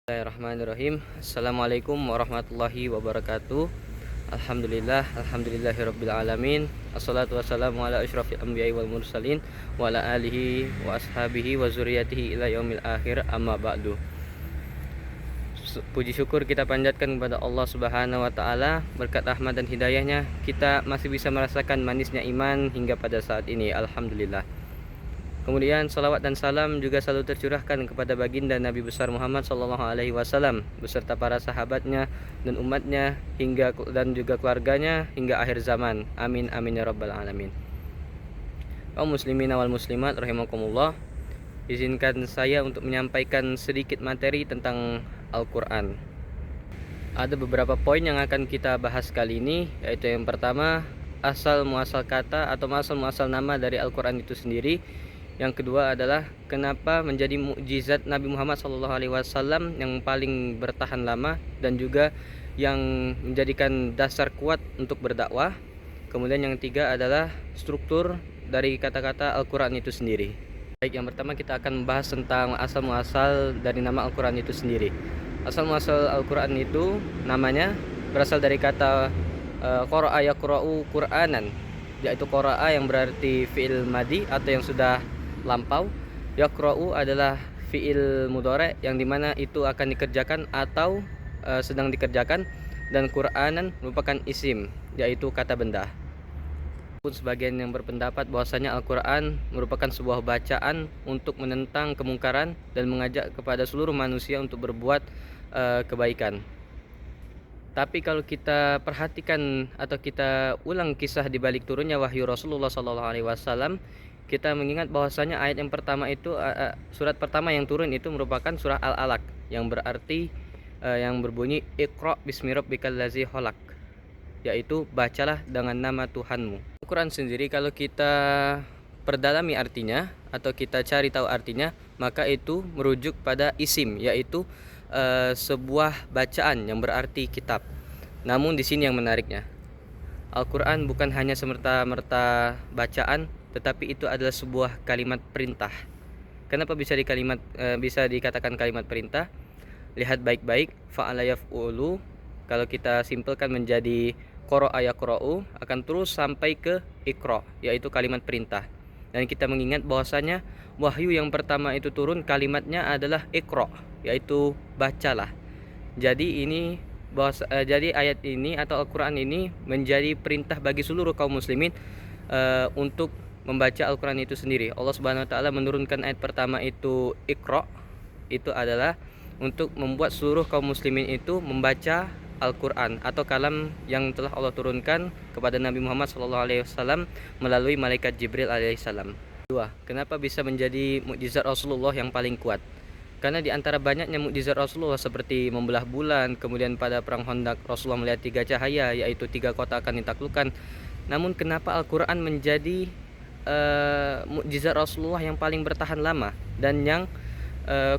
Bismillahirrahmanirrahim. Assalamualaikum warahmatullahi wabarakatuh. Alhamdulillahirabbil alamin. Assalatu wassalamu ala asyrafil anbiya'i wal mursalin wa ala alihi wa ashabihi wa zurriyyatihi ila yaumil akhir, amma ba'du. Puji syukur kita panjatkan kepada Allah Subhanahu wa taala. Berkat rahmat dan hidayahnya kita masih bisa merasakan manisnya iman hingga pada saat ini. Alhamdulillah. Kemudian salawat dan salam juga selalu tercurahkan kepada baginda Nabi besar Muhammad SAW beserta para sahabatnya dan umatnya dan juga keluarganya hingga akhir zaman. Amin amin ya rabbal alamin. Kaum muslimin wal muslimat rahimakumullah, izinkan saya untuk menyampaikan sedikit materi tentang Al-Quran. Ada beberapa poin yang akan kita bahas kali ini, yaitu yang pertama, asal muasal kata atau asal muasal nama dari Al-Quran itu sendiri. Yang kedua adalah kenapa menjadi mukjizat Nabi Muhammad SAW yang paling bertahan lama dan juga yang menjadikan dasar kuat untuk berdakwah. Kemudian yang ketiga adalah struktur dari kata-kata Al-Quran itu sendiri. Baik, yang pertama kita akan membahas tentang asal muasal dari nama Al-Quran itu sendiri. Asal muasal Al-Quran itu namanya berasal dari kata qara'a yaqra'u Qur'anan, yaitu qara'a yang berarti fi'il madi atau yang sudah lampau. Yaqra'u adalah fi'il mudhari yang dimana itu akan dikerjakan atau sedang dikerjakan, dan Qur'anan merupakan isim, yaitu kata benda. Pun sebagian yang berpendapat bahwasanya Al-Quran merupakan sebuah bacaan untuk menentang kemungkaran dan mengajak kepada seluruh manusia untuk berbuat kebaikan. Tapi kalau kita perhatikan atau kita ulang kisah di balik turunnya wahyu Rasulullah SAW, kita mengingat bahwasanya ayat yang pertama itu, surat pertama yang turun itu merupakan surah Al-Alaq, yang berarti yang berbunyi Iqra bismi rabbikal ladzi khalaq, yaitu bacalah dengan nama Tuhanmu. Al-Quran sendiri kalau kita perdalami artinya atau kita cari tahu artinya, maka itu merujuk pada isim, yaitu sebuah bacaan yang berarti kitab. Namun di sini yang menariknya, Al-Quran bukan hanya semerta-merta bacaan, tetapi itu adalah sebuah kalimat perintah. Kenapa bisa dikatakan kalimat perintah? Lihat baik-baik, fa'ala yaf'ulu, kalau kita simpelkan menjadi qara'a yaqra'u, akan terus sampai ke iqra, yaitu kalimat perintah. Dan kita mengingat bahwasanya wahyu yang pertama itu turun kalimatnya adalah iqra, yaitu bacalah. Jadi jadi ayat ini atau Al-Quran ini menjadi perintah bagi seluruh kaum muslimin untuk membaca Al-Quran itu sendiri. Allah Subhanahu wa taala menurunkan ayat pertama itu Iqra, itu adalah untuk membuat seluruh kaum muslimin itu membaca Al-Quran atau kalam yang telah Allah turunkan kepada Nabi Muhammad SAW melalui malaikat Jibril alaihissalam. Dua, kenapa bisa menjadi mukjizat Rasulullah yang paling kuat? Karena di antara banyaknya mukjizat Rasulullah seperti membelah bulan, kemudian pada perang Khandaq Rasulullah melihat 3 cahaya, yaitu 3 kota akan ditaklukkan. Namun kenapa Al-Quran menjadi mukjizat Rasulullah yang paling bertahan lama dan yang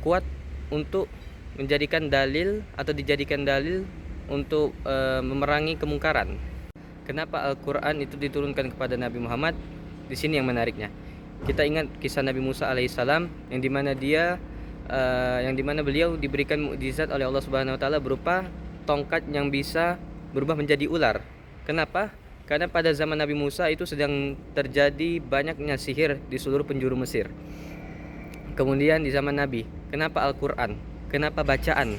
kuat untuk dijadikan dalil untuk memerangi kemungkaran? Kenapa Al-Quran itu diturunkan kepada Nabi Muhammad? Di sini yang menariknya. Kita ingat kisah Nabi Musa alaihissalam yang dimana beliau diberikan mukjizat oleh Allah Subhanahu wa taala berupa tongkat yang bisa berubah menjadi ular. Kenapa? Karena pada zaman Nabi Musa itu sedang terjadi banyaknya sihir di seluruh penjuru Mesir. Kemudian di zaman Nabi, kenapa Al-Quran? Kenapa bacaan?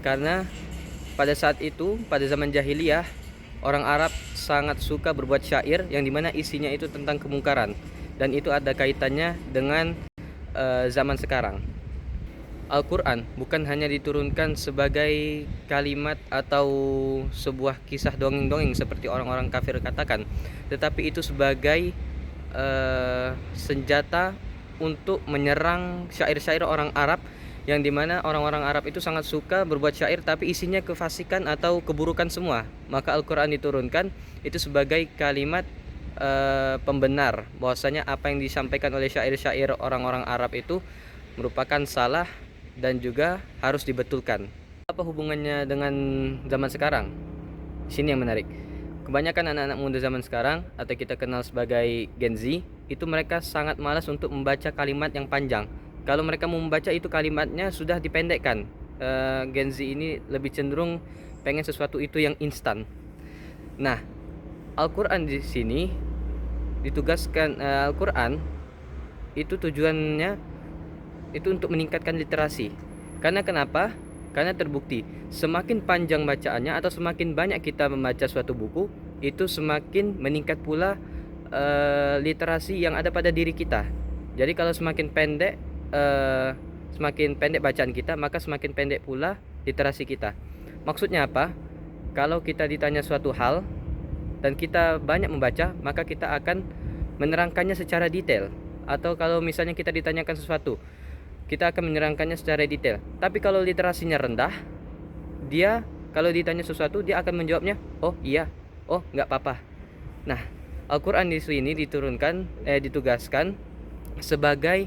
Karena pada saat itu, pada zaman jahiliyah, orang Arab sangat suka berbuat syair yang dimana isinya itu tentang kemungkaran. Dan itu ada kaitannya dengan zaman sekarang. Al-Quran bukan hanya diturunkan sebagai kalimat atau sebuah kisah dongeng-dongeng seperti orang-orang kafir katakan, tetapi itu sebagai senjata untuk menyerang syair-syair orang Arab, yang dimana orang-orang Arab itu sangat suka berbuat syair tapi isinya kefasikan atau keburukan semua. Maka Al-Quran diturunkan itu sebagai kalimat pembenar bahwasanya apa yang disampaikan oleh syair-syair orang-orang Arab itu merupakan salah dan juga harus dibetulkan. Apa hubungannya dengan zaman sekarang? Sini yang menarik. Kebanyakan anak-anak muda zaman sekarang atau kita kenal sebagai Gen Z, itu mereka sangat malas untuk membaca kalimat yang panjang. Kalau mereka mau membaca itu kalimatnya sudah dipendekkan. Gen Z ini lebih cenderung pengen sesuatu itu yang instan. Nah, Al-Quran di sini ditugaskan, Al-Quran itu tujuannya itu untuk meningkatkan literasi. Karena kenapa? Karena terbukti semakin panjang bacaannya atau semakin banyak kita membaca suatu buku, itu semakin meningkat pula literasi yang ada pada diri kita. Jadi kalau semakin pendek bacaan kita, maka semakin pendek pula literasi kita. Maksudnya apa? Kalau kita ditanya suatu hal dan kita banyak membaca, maka kita akan menerangkannya secara detail. Atau kalau misalnya kita ditanyakan sesuatu, kita akan menerangkannya secara detail. Tapi kalau literasinya rendah, dia kalau ditanya sesuatu dia akan menjawabnya, oh iya, oh nggak apa-apa. Nah, Al-Quran di sini ditugaskan sebagai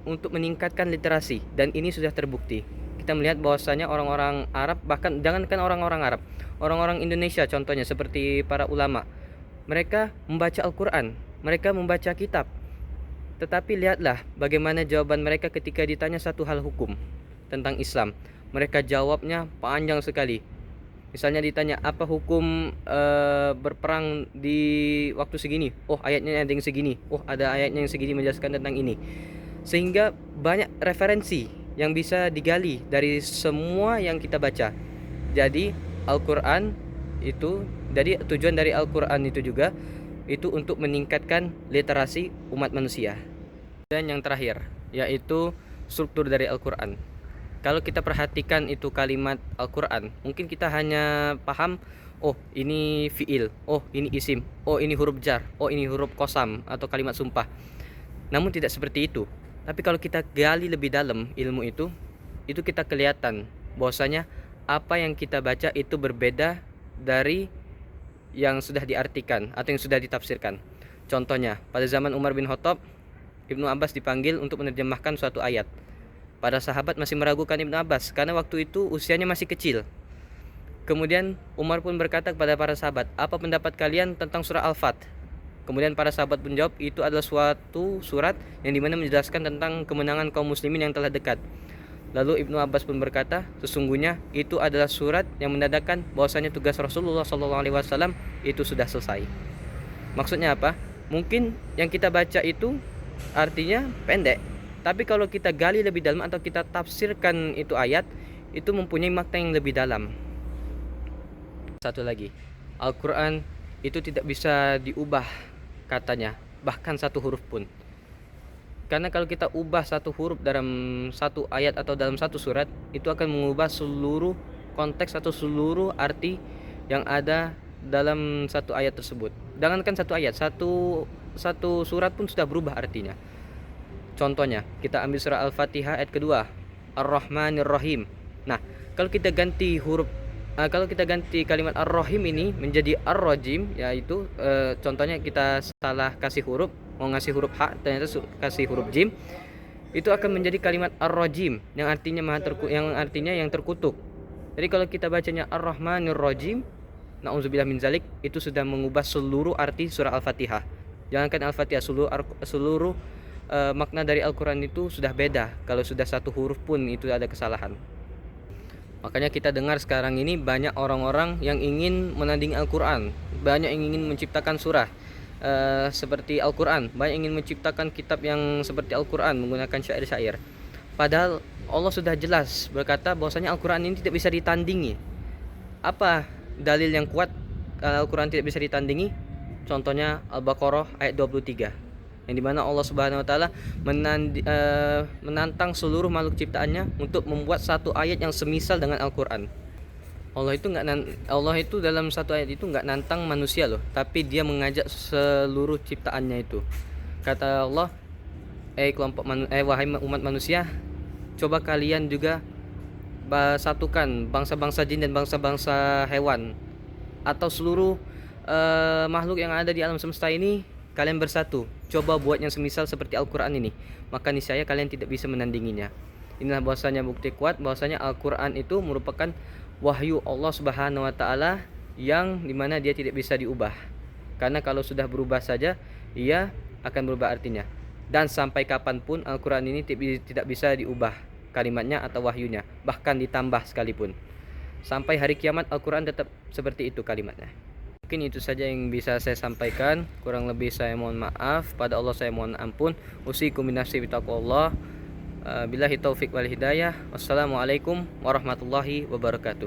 untuk meningkatkan literasi, dan ini sudah terbukti. Kita melihat bahwasanya orang-orang Arab, bahkan jangankan orang-orang Arab, orang-orang Indonesia contohnya seperti para ulama, mereka membaca Al-Quran, mereka membaca kitab. Tetapi lihatlah bagaimana jawaban mereka ketika ditanya satu hal hukum tentang Islam. Mereka jawabnya panjang sekali. Misalnya ditanya apa hukum berperang di waktu segini, oh ayatnya ada yang segini, oh ada ayatnya yang segini menjelaskan tentang ini. Sehingga banyak referensi yang bisa digali dari semua yang kita baca. Jadi Al-Quran itu, jadi tujuan dari Al-Quran itu juga itu untuk meningkatkan literasi umat manusia. Dan yang terakhir yaitu struktur dari Al-Quran. Kalau kita perhatikan itu kalimat Al-Quran, mungkin kita hanya paham, oh ini fiil, oh ini isim, oh ini huruf jar, oh ini huruf qasam atau kalimat sumpah. Namun tidak seperti itu. Tapi kalau kita gali lebih dalam ilmu itu kita kelihatan bahwasanya apa yang kita baca itu berbeda dari yang sudah diartikan atau yang sudah ditafsirkan. Contohnya, pada zaman Umar bin Khattab, Ibnu Abbas dipanggil untuk menerjemahkan suatu ayat. Para sahabat masih meragukan Ibnu Abbas karena waktu itu usianya masih kecil. Kemudian Umar pun berkata kepada para sahabat, apa pendapat kalian tentang surah Al-Fat? Kemudian para sahabat pun jawab, itu adalah suatu surat yang dimana menjelaskan tentang kemenangan kaum muslimin yang telah dekat. Lalu Ibnu Abbas pun berkata, sesungguhnya itu adalah surat yang menandakan bahwasanya tugas Rasulullah SAW itu sudah selesai. Maksudnya apa? Mungkin yang kita baca itu artinya pendek, tapi kalau kita gali lebih dalam atau kita tafsirkan itu ayat, itu mempunyai makna yang lebih dalam. Satu lagi, Al-Quran itu tidak bisa diubah katanya, bahkan satu huruf pun. Karena kalau kita ubah satu huruf dalam satu ayat atau dalam satu surat, itu akan mengubah seluruh konteks atau seluruh arti yang ada dalam satu ayat tersebut. Jangankan satu ayat, satu surat pun sudah berubah artinya. Contohnya, kita ambil surah Al-Fatihah ayat kedua, Ar-Rahmanir Rahim. Nah, kalau kita ganti kalimat Ar-Rahim ini menjadi Ar-Rajim, yaitu contohnya kita salah kasih huruf, mau ngasih huruf H ternyata kasih huruf Jim, itu akan menjadi kalimat Ar-Rajim yang artinya yang terkutuk. Jadi kalau kita bacanya Ar-Rahmanir Rahim, na'udzubillah min zalik, itu sudah mengubah seluruh arti surah Al-Fatihah. Jangankan Al-Fatihah, seluruh makna dari Al-Quran itu sudah beda kalau sudah satu huruf pun itu ada kesalahan. Makanya kita dengar sekarang ini banyak orang-orang yang ingin menandingi Al-Quran, banyak yang ingin menciptakan surah seperti Al-Quran, banyak yang ingin menciptakan kitab yang seperti Al-Quran menggunakan syair-syair. Padahal Allah sudah jelas berkata bahwasanya Al-Quran ini tidak bisa ditandingi. Apa dalil yang kuat Al-Quran tidak bisa ditandingi? Contohnya Al-Baqarah ayat 23, yang dimana Allah Subhanahu Wa Taala menantang seluruh makhluk ciptaannya untuk membuat satu ayat yang semisal dengan Al-Quran. Allah itu dalam satu ayat itu nggak nantang manusia loh, tapi dia mengajak seluruh ciptaannya itu. Kata Allah, wahai umat manusia, coba kalian juga satukan bangsa-bangsa jin dan bangsa-bangsa hewan atau seluruh makhluk yang ada di alam semesta ini, kalian bersatu, coba buat yang semisal seperti Al-Quran ini, maka niscaya kalian tidak bisa menandinginya. Inilah bahwasanya bukti kuat bahwasanya Al-Quran itu merupakan wahyu Allah Subhanahu Wa Taala yang dimana dia tidak bisa diubah. Karena kalau sudah berubah saja, ia akan berubah artinya. Dan sampai kapanpun Al-Quran ini tidak bisa diubah. kalimatnya atau wahyunya, bahkan ditambah sekalipun. Sampai hari kiamat Al-Quran tetap seperti itu kalimatnya. Mungkin itu saja yang bisa saya sampaikan. Kurang lebih saya mohon maaf. Pada Allah saya mohon ampun. Usikum binafsi bitaqwallah. Billahi taufik wal hidayah. Wassalamualaikum warahmatullahi wabarakatuh.